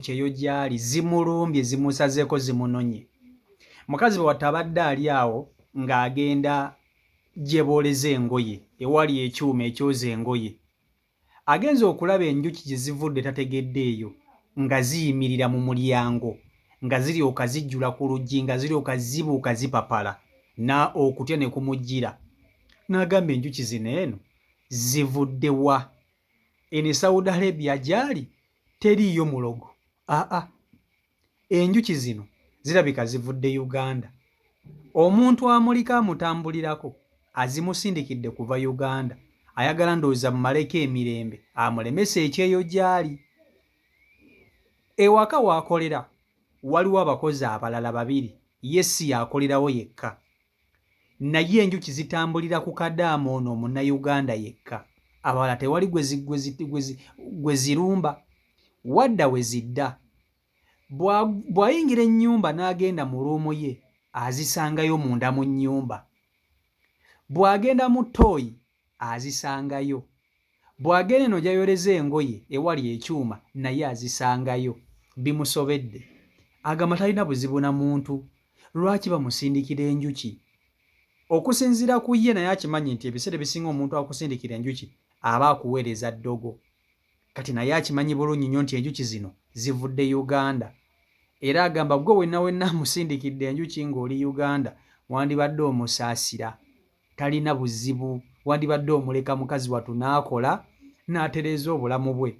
kyeyo gyali zimulumbye zimusazeeko zimunonye. Mukazi we watabadde ali awo ng'agenda gye booleza engoye ewali ekyuma ekyoza engoye. Agenza okulaba enjuki gye zivudde tategeddeeyo nga ziyimirira mu mulyango nga ziryoka zijjula ku luggi nga ziryoka zibuuka zipapala na okutya ne kumujjira. N'agamba enjuki zino eno zivudde wa? Eno Saudi Arabia gyali teriiyo mulogo. Enjuki zino zirabika zivudde Uganda. Omuntu amuliko amutambulirako azimusindikidde kuva Uganda. Ayagala ndowooza mumaleko emirembe amulemesa ekyeyo gyali. Ewaka waakolera waliwo abakozi abalala babiri, ye si yakolerawo yekka. Naye enjuki zitambulira ku kadaamu ono Munnayuganda yekka. Abalala tewali gwe zirumba wadda we zidda. Bw'ayingira ennyumba n'agenda mu luumu ye azisangayo munda mu nnyumba. Bw'agenda mu ttooyi azisangayo. Bw'agenda eno gy'ayoleza engoye ewali ekyuma naye azisangayo. Bimusobedde. Agamba talina buzibu na muntu. Lwaki bamusindikira enjuki? Okusinziira ku ye naye akimanyi nti ebiseera ebisinga omuntu akusindikira enjuki aba akuweereza ddogo. Kati naye akimanyi bulungi nnyo nti enjuki zino zivudde Uganda. Era agamba gwe wenna amusindikidde enjuki ng'oli Uganda wandibadde omusaasira. Talina buzibu. Wandibadde omuleka mukazi wattu n'akola n'atereeza obulamu bwe.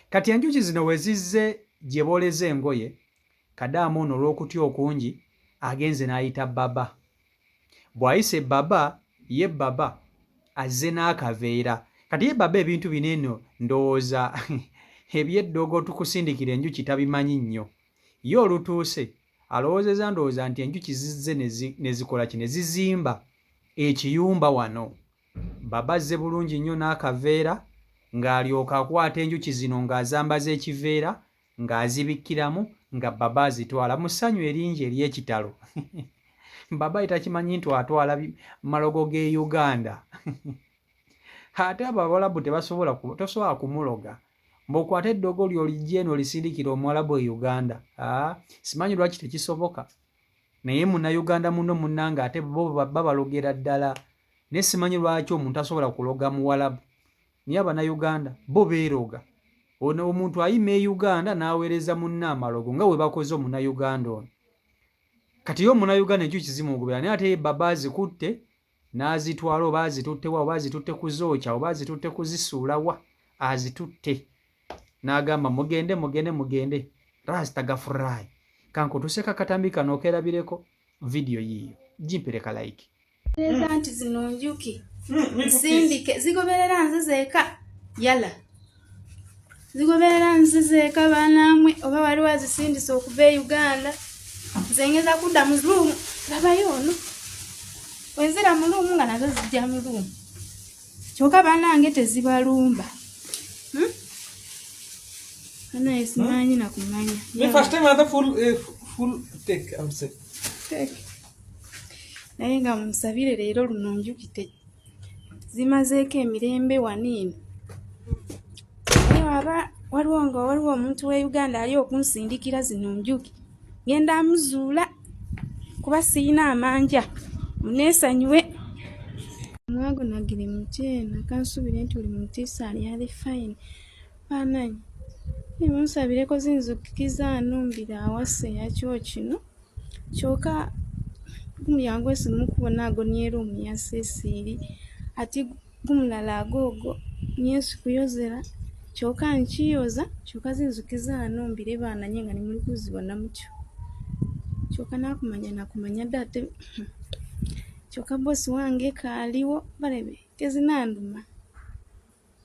Kati enjuki zino we zizze gye booleza engoye, kadaamu ono olw'okutya okungi agenze n'ayita baba. Bw'ayise baba, ye baba azze n'akaveera. Kati ye baba ebintu bino eno ndowooza eby'eddogo tukusindikira enjuki tabimanyi nnyo. Ye olutuuse alowoozeza ndowooza nti enjuki zizze ne zikola ki ne zizimba ekiyumba wano. Baba azze bulungi nnyo n'akaveera ng'alyoka akwata enjuki zino ng'azambaza ekiveera ng'azibikkiramu nga baba azitwala mu ssanyu eringi ery'ekitalo. Baba takimanyi nti atwala malogo g'e Uganda. Ate abo Abawalabu tosobola kumuloga. Mb'okwata eddogo lyo lijje eno lisindikira Omuwalabu e Uganda. Simanyi lwaki tekisoboka. Naye Munnayuganda muno munnange ate bo babalogera ddala. Naye simanyi lwaki omuntu asobola kuloga Muwalabu. Naye Abannayuganda bo beeroga. Ono omuntu ayima e Uganda n'aweereza munne amalogo nga bwe bakoze Omunnayuganda ono. Kati yo Omunnayuganda enjuki zimugobera naye ate baba azikutte n'azitwala oba azitutte wa oba azitutte ku zookya oba azitutte kuzisuula wa azitutte. N'agamba mugende Rasta gafurayi. Kankutuseka katambi kano okerabireko vidiyo yiyo. Gimpereka like. Nti zino njuki zindike zigoberera nze zeeka yala zigoberera nze zeeka banamwe oba wali wazisindisa okuva e Uganda nze ngeza kudda mu luumu labayo ono wenzira mu luumu nga nazo zijja mu luumu kyokka banange tezibalumba. Ana esimanyi nakumanya. The first time other full take outside. Take. Naye nga musabire leero luno njukite zimazeeko emirembe waniino. Naye waliwo omuntu we Uganda ali okunsindikira zino njuki ngenda amuzuula kuba siyina amanja muneesanyuwe. Omwago nagiri mutyena kansubire nti oli mutiisaali yali fine. Bananyi nimunsabireko zinzukikiza anumbira awase yakyo kino kyokka gumulyango esimu kubona ago niero ya Cecily ati gumulala agogo Yesu kuyozera kyokka nkiyoza kyokka zinzukiza anumbire bananye nga nimuli kuzibona mutyo kyokka nakumanya date kyokka bosi wange kaaliwo balebe tezinanduma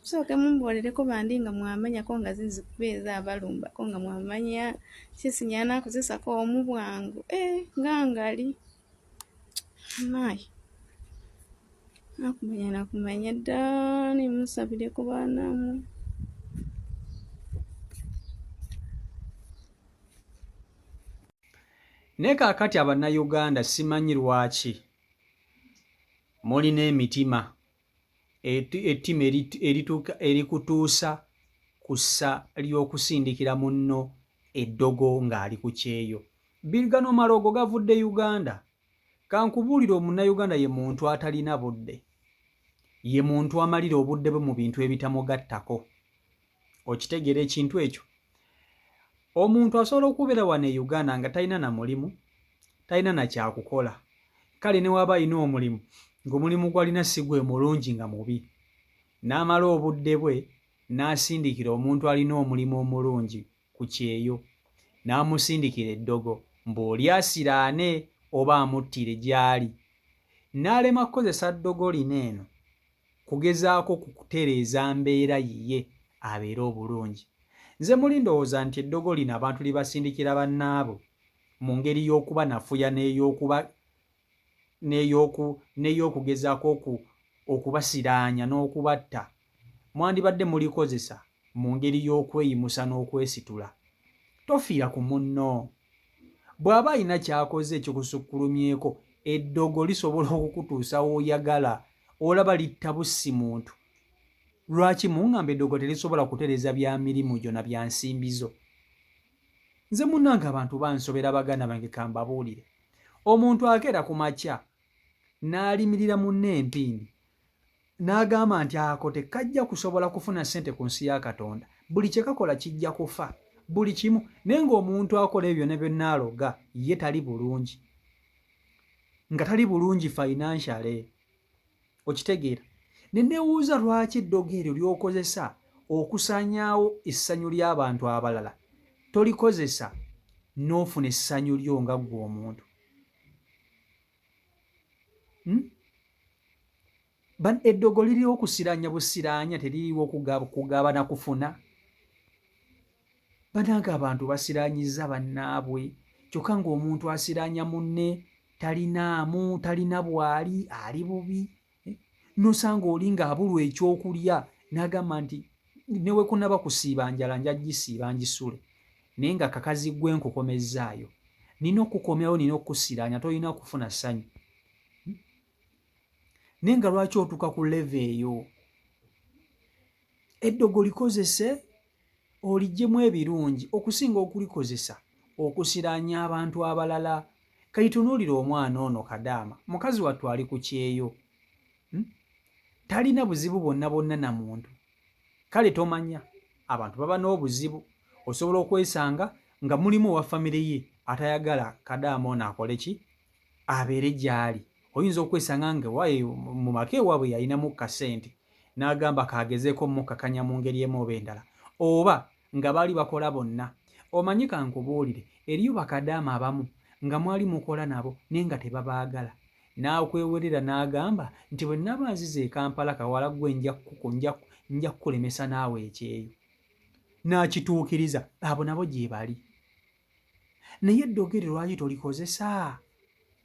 soke mumbolereko bandi nga mwamanya ko nga zinzikubeeza abalumba ko nga mwamanya kisinyana kozesa ko omubwangu ngangali mai nakumanya dda nimusabire ku baanamu. Naye kaakati Abannayuganda simanyi lwaki mulina emitima ettima erikutuusa ku ssa ly'okusindikira munno eddogo ng'ali ku kyeyo. Gano Malogo gavudde Uganda. Kankubuulire omunnayuganda ye muntu atalina budde. Ye muntu amalira obudde bwe mu bintu ebitamugattako. Okitegeera ekintu ekyo? Omuntu asobola okubeera wano e Uganda nga talina na mulimu, talina na kyakukola. Kale ne waba alina omulimu, ng'omulimu gw'alina si gwe mulungi nga mubi. N'amala obudde bwe n'asindikira omuntu alina omulimu omulungi ku kyeyo. N'amusindikira eddogo mb'oli asiraane oba amuttire gy'ali. N'alema kukozesa ddogo lino eno kugezaako kutereeza mbeera yiye abeere obulungi. Nze muli ndowooza nti eddogo lino abantu libasindikira bannaabo mu ngeri y'okuba nafuya n'ey'okugezaako okubasiraanya n'okubatta. Mwandibadde mulikozesa mu ngeri y'okweyimusa n'okwesitula. Tofiira ku munno. Bw'aba alina ky'akoze ekikusukkulumyeko, eddogo lisobola okukutuusa w'oyagala. Olaba litta bussi muntu. Lwaki muŋŋamba eddogo terisobola kutereeza bya mirimu gyo na bya nsimbizo? Nze munnange abantu bansobera baganda bange kambabuulire. Omuntu akeera ku makya n'alimirira munne empindi n'agamba nti ako tekajja kusobola kufuna ssente ku nsi ya Katonda. Buli kye kakola kijja kufa. Buli kimu. Naye ng'omuntu akola ebyo ne byonna aloga ye tali bulungi. Nga tali bulungi financially. Okitegeera? Ne neewuuza lwaki eddogo eryo ly'okozesa okusaanyaawo essanyu ly'abantu abalala tolikozesa n'ofuna essanyu lyo nga ggwe omuntu. Eddogo liriwo okusiraanya busiraanya, teririwo kugabana kufuna. Bannange abantu basiraanyiza bannaabwe kyokka ng'omuntu asiraanya munne talinaamu, talina bwali, ali bubi. Nosanga oli ng'abulwa ekyokulya n'agamba nti newe kunaba kusiiba njala nja gisiiba ngisule. Naye nga kakazi gwe nkukomezzaayo. Nina okukomyawo, nina okusiraanya, tolina kufuna ssanyu. Naye nga lwaki otuuka ku leve eyo? Eddogo likozese oliggyemu ebirungi okusinga okulikozesa okusiraanya abantu abalala. Kayitunuulira omwana ono Kadaama, mukazi wattu ali ku kyeyo. Talina buzibu bwonna bwonna na muntu. Kale tomanya abantu baba n'obuzibu. Osobola okwesanga nga mulimu owa famire ye atayagala Kadaama ono akole ki? Abeere gy'ali. Oyinza okwesanga nga mu maka ewaabwe yalinamu kasente n'agamba kagezeeko mukakanya mu ngeri emu oba endala. Oba nga baali bakola bonna. Omanyi kankubuulire, eriyo bakadaama abamu nga mwali mukola nabo naye nga tebabaagala. N'akwewerera n'agamba nti bwe nnaba nzize e Kampala kawala ggwe nja kukulemesa naawe ekyeyo. N'akituukiriza. Abo nabo gye bali. Naye eddogo eryo lwaki tolikozesa?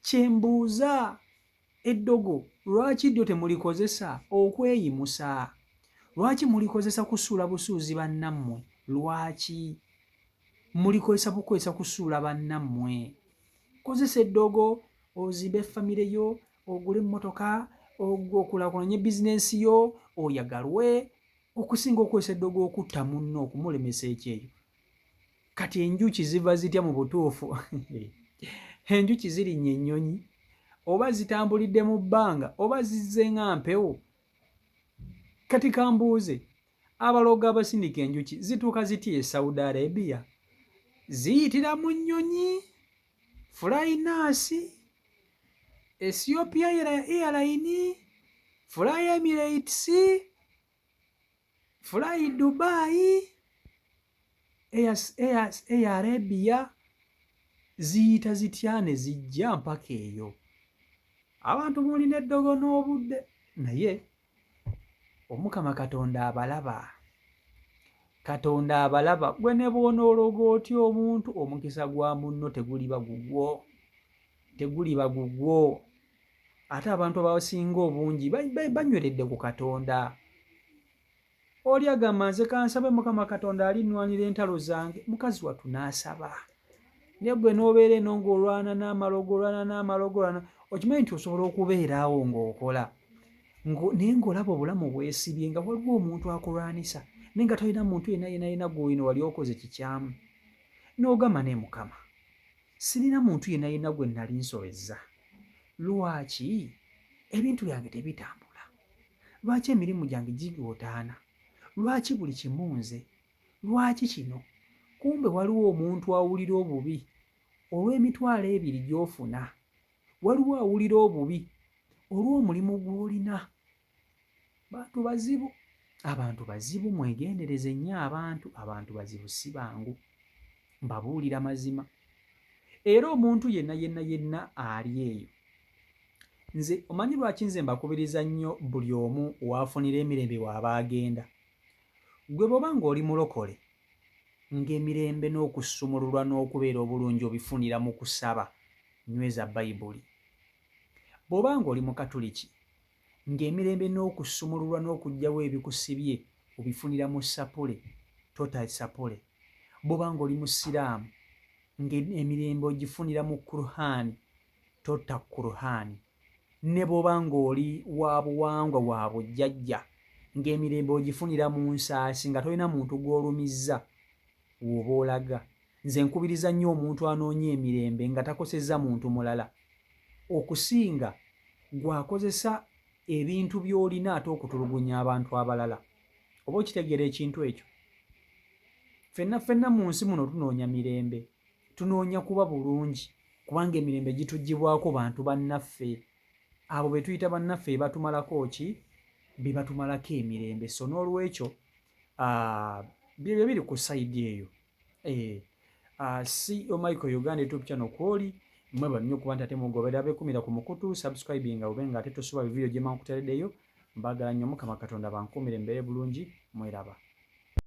Kyembuuza. Eddogo lwaki ddyo temulikozesa okweyimusa? Lwaki mulikozesa kusuula busuuzi bannammwe? Lwaki mulikozesa kusuula bannammwe? Kozesa eddogo ozimbe famire yo, ogule emmotoka, okulakulanye bizinensi yo, oyagalwe, okusinga okozesa eddogo okutta munno, okumulemesa ekyeyo. Kati enjuki ziva zitya mu butuufu? Enjuki zirinnye ennyonyi, oba zitambulidde mu bbanga, oba zizze nga mpewo. Kati kambuuze, Abalogo abasindika enjuki zituuka zitya e Saudi Arabia? Ziyitira mu nnyonyi, Flynas, Ethiopia Airline, Fly Emirates, Fly Dubai, Air Arabia. Ziyita zitya ne zijja mpaka eyo. Abantu mulina eddogo n'obudde, naye Omukama Katonda abalaba. Katonda abalaba. Gwe ne bw'onoologa otya omuntu, omukisa gwa munno teguliba gugwo. Teguliba gugwo. Ate abantu abasinga obungi banyweredde ku Katonda. Oli agamba nze kansabe Mukama Katonda alinnwanira entalo zange. Mukazi wattu n'asaba. Naye gwe n'obeera eno ng'olwana n'amalogo, okimanyi nti osobola okubeeraawo ng'okola. Naye ng'olaba obulamu bwesibye nga waliwo omuntu akulwanisa, naye nga tolina muntu yenna gw'olina wali okoze kikyamu. n'ogamba ne Mukama sirina muntu yenna gwe nali nsowezza. Lwaki ebintu byange tebitambula? Lwaki emirimu gyange gigootaana? Lwaki buli kimu nze? Lwaki kino? Kumbe waliwo omuntu awulira obubi olw'emitwalo 2 gy'ofuna. Waliwo awulira obubi olw'omulimu gw'olina. Bantu bazibu. Abantu bazibu, mwegendereze nnyo abantu bazibu si bangu. Mbabuulira mazima. Era omuntu yenna ali eyo. Nze omanyi lwaki nze mbakubiriza nnyo buli omu waafunira emirembe waaba agenda. Gwe bw'oba ng'oli mulokole ng'emirembe n'okusumululwa n'okubeera obulungi obifunira mu kusaba, nyweza Bayibuli. Bw'oba ng'oli Mukatuliki ng'emirembe n'okusumululwa n'okugyawo ebikusibye obifunira mu sapule, tota sapule. Bw'oba ng'oli Musiraamu ng'emirembe ogifunira mu Kuruhaani, tota Kuruhaani. Ne bw'oba ng'oli wa buwangwa wa bujjajja ng'emirembe ogifunira mu nsaasi nga tolina muntu gw'olumizza w'oba olaga. Nze nkubiriza nnyo omuntu anoonya emirembe nga takosezza muntu mulala okusinga gw'akozesa ebintu by'olina ate okutulugunya abantu abalala. Oba okitegeera ekintu ekyo? Ffenna mu nsi muno tunoonya mirembe, tunoonya kuba bulungi, kubanga emirembe gituggyibwako bantu bannaffe. Abo be tuyita bannaffe batumalako ki? Be batumalako emirembe. So n'olwekyo bye biri ku sayidi eyo. CEO Michael Uganda YouTube channel kwoli mweba nnyo kuba nti ate mugoberera beekumira ku mukutu, subscribinga ube nga ate tosoba video gye mba nkuteereddeyo. Mbagala nnyo Mukama Katonda bankuumire mbeere bulungi, mweraba.